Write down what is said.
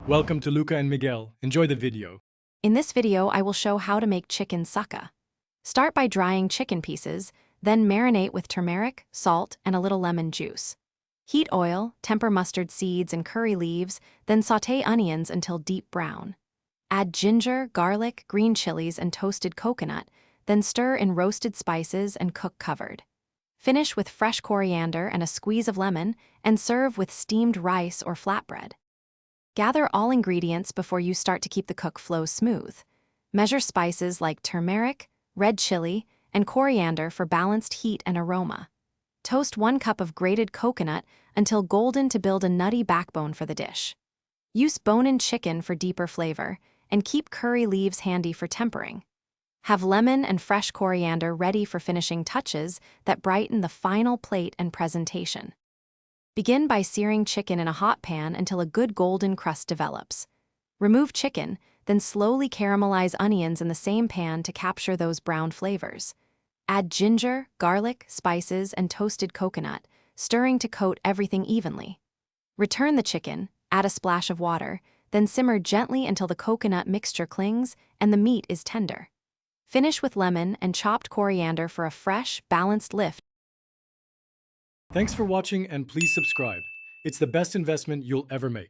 Welcome to Luca and Miguel. Enjoy the video. In this video, I will show how to make chicken sukka. Start by drying chicken pieces, then marinate with turmeric, salt, and a little lemon juice. Heat oil, temper mustard seeds and curry leaves, then sauté onions until deep brown. Add ginger, garlic, green chilies, and toasted coconut, then stir in roasted spices and cook covered. Finish with fresh coriander and a squeeze of lemon, and serve with steamed rice or flatbread. Gather all ingredients before you start to keep the cook flow smooth. Measure spices like turmeric, red chili, and coriander for balanced heat and aroma. Toast 1 cup of grated coconut until golden to build a nutty backbone for the dish. Use bone-in chicken for deeper flavor, and keep curry leaves handy for tempering. Have lemon and fresh coriander ready for finishing touches that brighten the final plate and presentation. Begin by searing chicken in a hot pan until a good golden crust develops. Remove chicken, then slowly caramelize onions in the same pan to capture those brown flavors. Add ginger, garlic, spices, and toasted coconut, stirring to coat everything evenly. Return the chicken, add a splash of water, then simmer gently until the coconut mixture clings and the meat is tender. Finish with lemon and chopped coriander for a fresh, balanced lift. Thanks for watching and please subscribe. It's the best investment you'll ever make.